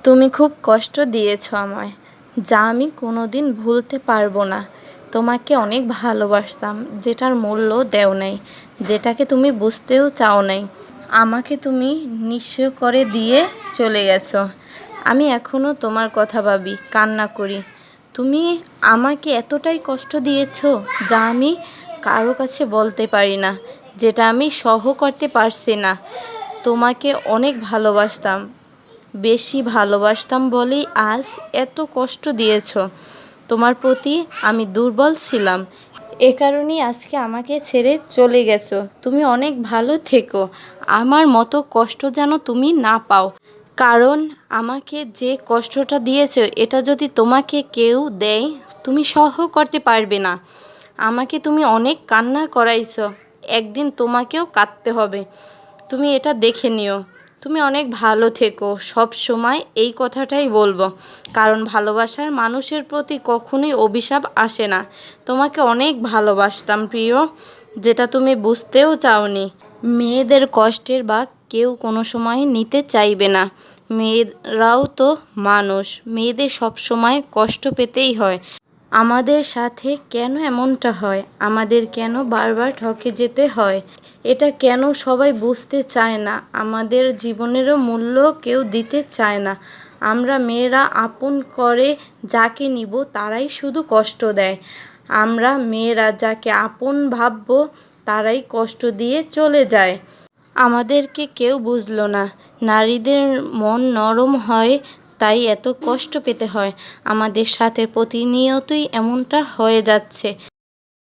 তুমি খুব কষ্ট দিয়েছো আমায়, যা আমি কোনোদিন ভুলতে পারবো না। তোমাকে অনেক ভালোবাসতাম, যেটার মূল্য দেও নাই, যেটাকে তুমি বুঝতেও চাও নাই। আমাকে তুমি নিঃস্ব করে দিয়ে চলে গেছো। আমি এখনও তোমার কথা ভাবি, কান্না করি। তুমি আমাকে এতটাই কষ্ট দিয়েছো যা আমি কারো কাছে বলতে পারি না, যেটা আমি সহ্য করতে পারছি না। তোমাকে অনেক ভালোবাসতাম, বেশি ভালোবাসতাম বলেই আজ এত কষ্ট দিয়েছো। তোমার প্রতি আমি দুর্বল ছিলাম, এ কারণেই আজকে আমাকে ছেড়ে চলে গেছো। তুমি অনেক ভালো থেকো, আমার মতো কষ্ট যেন তুমি না পাও। কারণ আমাকে যে কষ্টটা দিয়েছো, এটা যদি তোমাকে কেউ দেয়, তুমি সহ্য করতে পারবে না। আমাকে তুমি অনেক কান্না করাইছো, একদিন তোমাকেও কাঁদতে হবে। তুমি এটা দেখে নিও। তুমি অনেক ভালো থেকো, সব সময় এই কথাটাই বলবো। কারণ ভালোবাসার মানুষের প্রতি কখনোই অভিশাপ আসে না। তোমাকে অনেক ভালোবাসতাম প্রিয়, যেটা তুমি বুঝতেও চাওনি। মেয়েদের কষ্টের ভাগ কেউ কোনো সময় নিতে চাইবে না। মেয়েরাও তো মানুষ, মেয়েদের সব সময় কষ্ট পেতেই হয়। আমাদের সাথে কেন এমনটা হয়? আমাদের কেন বারবার ঠকে যেতে হয়? এটা কেন সবাই বুঝতে চায় না? আমাদের জীবনেরও মূল্য কেউ দিতে চায় না। আমরা মেয়েরা আপন করে যাকে নিব তারাই শুধু কষ্ট দেয়। আমরা মেয়েরা যাকে আপন ভাবব তারাই কষ্ট দিয়ে চলে যায়। আমাদেরকে কেউ বুঝলো না। নারীদের মন নরম হয়, তাই এত কষ্ট পেতে হয়। আমাদের সাথে প্রতিনিয়তই এমনটা হয়ে যাচ্ছে।